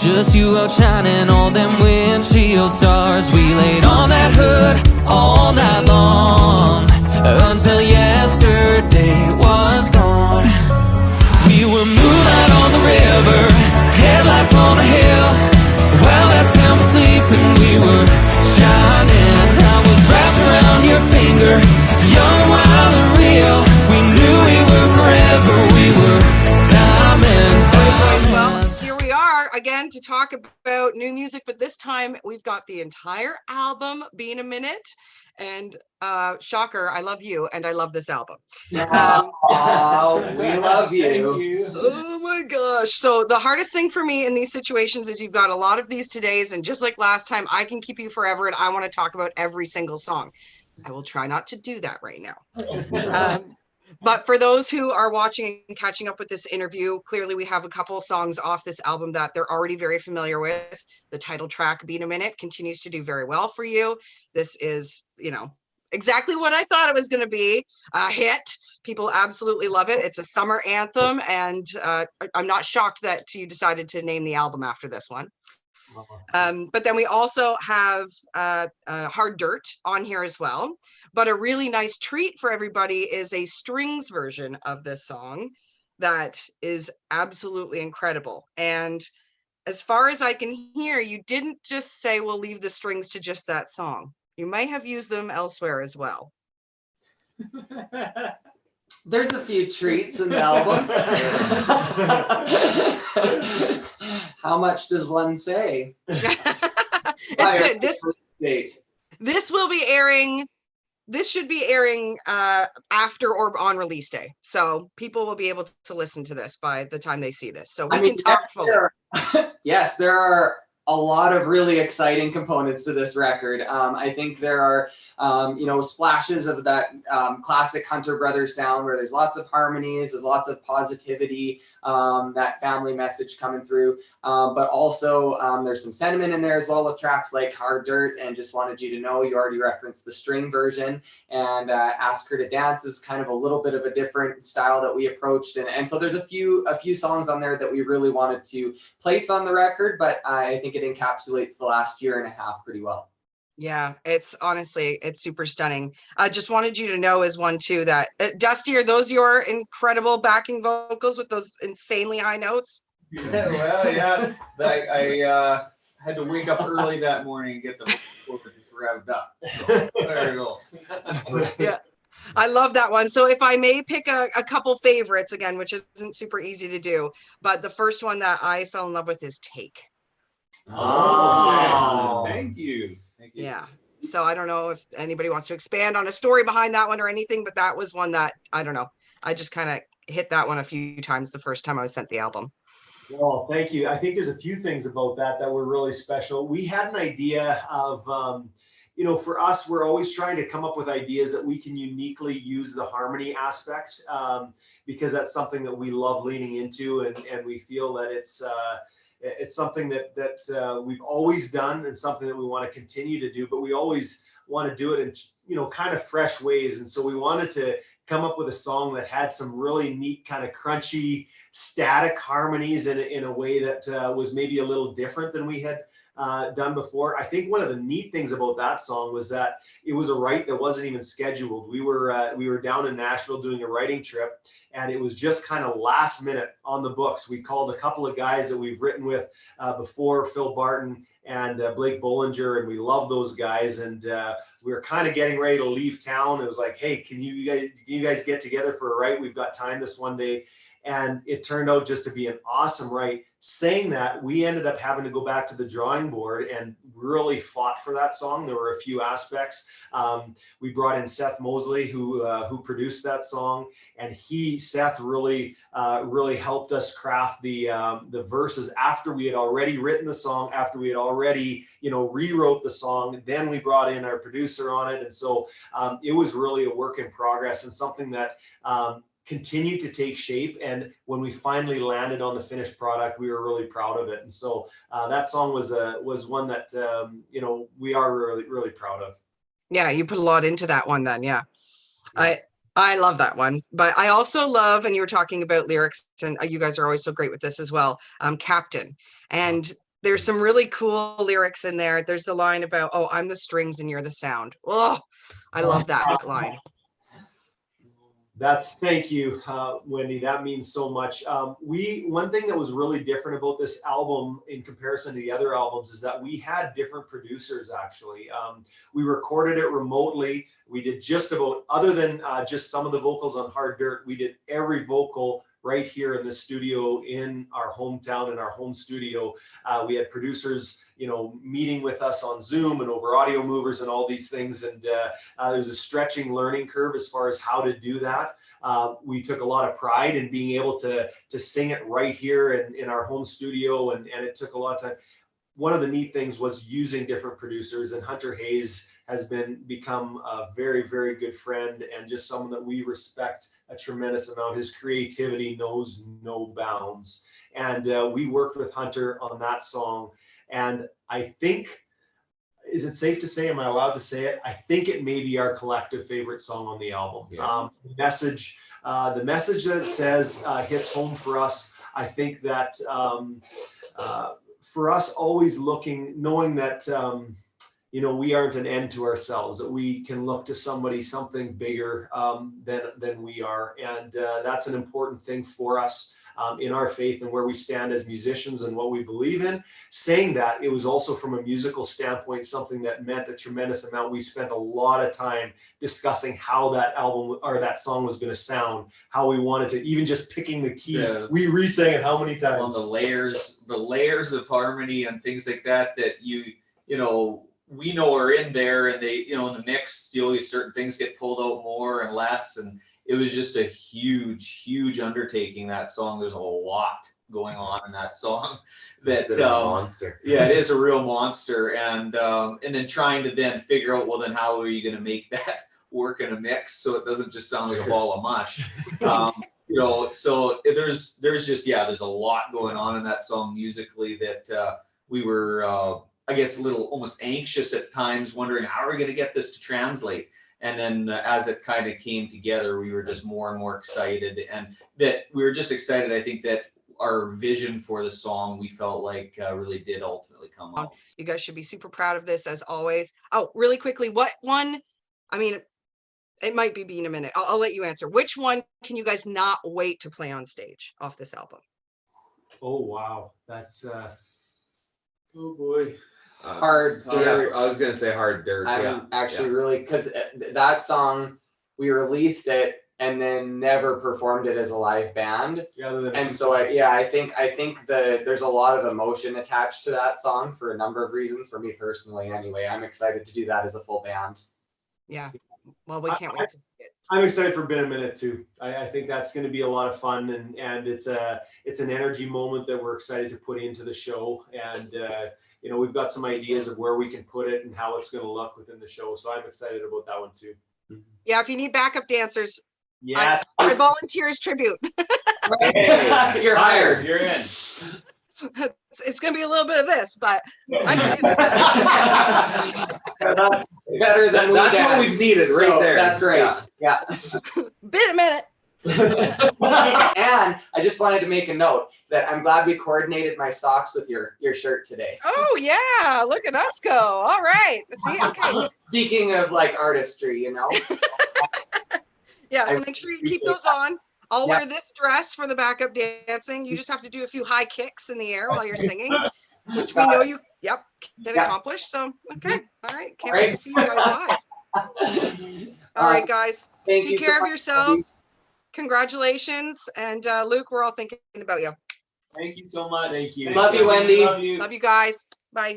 Just you outshining all them windshield stars. We laid on that hood all night long until yesterday was gone. We were moonlight on the river, headlights on a hill. While that town was sleeping, we were shining. I was wrapped around your finger, young, wild, and real. We knew we were forever, we were diamonds. Well, here we are again to talk about new music, but this time we've got the entire album, Be in a Minute. And shocker, I love you, and I love this album. We love you. Oh my gosh. So the hardest thing for me in these situations is you've got a lot of these todays, and just like last time, I can keep you forever, and I want to talk about every single song. I will try not to do that right now. But for those who are watching and catching up with this interview, clearly we have a couple of songs off this album that they're already very familiar with. The title track, Be in a Minute, continues to do very well for you. This is, exactly what I thought it was going to be, a hit. People absolutely love it. It's a summer anthem, and I'm not shocked that you decided to name the album after this one. But then we also have Hard Dirt on here as well. But a really nice treat for everybody is a strings version of this song that is absolutely incredible. And as far as I can hear, you didn't just say, we'll leave the strings to just that song. You might have used them elsewhere as well. There's a few treats in the album. How much does one say? It's good. This will be airing. This should be airing after or on release day. So people will be able to listen to this by the time they see this. So we can talk fully. Yes, there are a lot of really exciting components to this record. I think there are, splashes of that classic Hunter Brothers sound where there's lots of harmonies, there's lots of positivity, that family message coming through. But also there's some sentiment in there as well with tracks like Hard Dirt and Just Wanted You to Know. You already referenced the string version, and Ask Her to Dance is kind of a little bit of a different style that we approached. And so there's a few songs on there that we really wanted to place on the record, but I think it encapsulates the last year and a half pretty well. Yeah, it's super stunning. I just wanted you to know is one too that Dusty, are those your incredible backing vocals with those insanely high notes? Well, yeah, I had to wake up early that morning and get the vocals just revved up. So, there you go. Yeah. I love that one. So if I may pick a couple favorites again, which isn't super easy to do, but the first one that I fell in love with is Take. Oh, thank you. Yeah. So I don't know if anybody wants to expand on a story behind that one or anything, but that was one that, I don't know, I just kind of hit that one a few times the first time I was sent the album. Well, thank you. I think there's a few things about that were really special. We had an idea of, for us, we're always trying to come up with ideas that we can uniquely use the harmony aspect, because that's something that we love leaning into, and we feel that it's something that we've always done and something that we want to continue to do, but we always want to do it in, kind of fresh ways. And so we wanted to come up with a song that had some really neat kind of crunchy, static harmonies in a way that was maybe a little different than we had done before. I think one of the neat things about that song was that it was a write that wasn't even scheduled. We were down in Nashville doing a writing trip, and it was just kind of last minute on the books. We called a couple of guys that we've written with before, Phil Barton and Blake Bollinger, and we love those guys. And we were kind of getting ready to leave town. It was like, hey, can you guys get together for a write? We've got time this one day. And it turned out just to be an awesome write. Saying that, we ended up having to go back to the drawing board and really fought for that song. There were a few aspects. We brought in Seth Mosley, who produced that song, and Seth really helped us craft the verses after we had already written the song, after we had already rewrote the song. Then we brought in our producer on it, and so it was really a work in progress and something that continued to take shape. And when we finally landed on the finished product, we were really proud of it. And so that song was one that we are really, really proud of. Yeah, you put a lot into that one then. Yeah. I love that one, but I also love, and you were talking about lyrics, and you guys are always so great with this as well, Captain. And There's some really cool lyrics in there. There's the line about, "Oh, I'm the strings and you're the sound." Oh, I love that line. Thank you, Wendy. That means so much. One thing that was really different about this album in comparison to the other albums is that we had different producers. Actually, we recorded it remotely. We did just about, other than just some of the vocals on Hard Dirt, we did every vocal right here in the studio in our hometown, in our home studio. We had producers, meeting with us on Zoom and over audio movers and all these things. And there was a stretching learning curve as far as how to do that. We took a lot of pride in being able to sing it right here in our home studio, and it took a lot of time. One of the neat things was using different producers, and Hunter Hayes has become a very, very good friend and just someone that we respect a tremendous amount. His creativity knows no bounds. And we worked with Hunter on that song. And I think, is it safe to say, am I allowed to say it? I think it may be our collective favorite song on the album. Yeah. The message that it says hits home for us. I think that for us, always knowing that, we aren't an end to ourselves, that we can look to something bigger than we are. And that's an important thing for us in our faith and where we stand as musicians and what we believe in. Saying that, it was also from a musical standpoint, something that meant a tremendous amount. We spent a lot of time discussing how that album or that song was going to sound, how we wanted to, even just picking the key. Yeah. We re-sang it how many times? On the layers of harmony and things like that we know are in there, and they, in the mix, certain things get pulled out more and less, and it was just a huge undertaking, that song. There's a lot going on in that song that monster. Yeah, it is a real monster. And then trying to then figure out, well, then how are you going to make that work in a mix so it doesn't just sound like a ball of mush. So there's a lot going on in that song musically that we were I guess a little almost anxious at times, wondering how are we going to get this to translate. And then as it kind of came together, we were just more and more excited, and that we were just excited. I think that our vision for the song, we felt like really did ultimately come out. You guys should be super proud of this, as always. Oh, really quickly, what one, it might be in a minute. I'll let you answer. Which one can you guys not wait to play on stage off this album? Oh, wow. That's, oh boy. Hard Dirt. I was gonna say Hard Dirt. I'm actually really, because that song, we released it and then never performed it as a live band. And so I think there's a lot of emotion attached to that song for a number of reasons. For me personally, anyway, I'm excited to do that as a full band. Yeah. Well, we can't wait to see it. I'm excited for Been a Minute too. I think that's going to be a lot of fun, and it's an energy moment that we're excited to put into the show. And we've got some ideas of where we can put it and how it's going to look within the show. So I'm excited about that one too. Yeah, if you need backup dancers, Yes, I volunteer as tribute. Hey, you're hired. You're in. It's going to be a little bit of this, but I can do it. Better than That's what we needed right there. That's right. Yeah. Been a minute. And I just wanted to make a note that I'm glad we coordinated my socks with your shirt today. Oh yeah, look at us go. All right. See, okay. Speaking of artistry, Yeah, so make sure you keep those on. I'll Yep. wear this dress for the backup dancing. You just have to do a few high kicks in the air while you're singing, which we know you can accomplish. So, okay. All right. Can't wait to see you guys live. All right, guys. Thank Take you care so of yourselves. Congratulations. And Luke, we're all thinking about you. Thank you so much. Thank you. Love you, Wendy. Love you. Love you guys. Bye.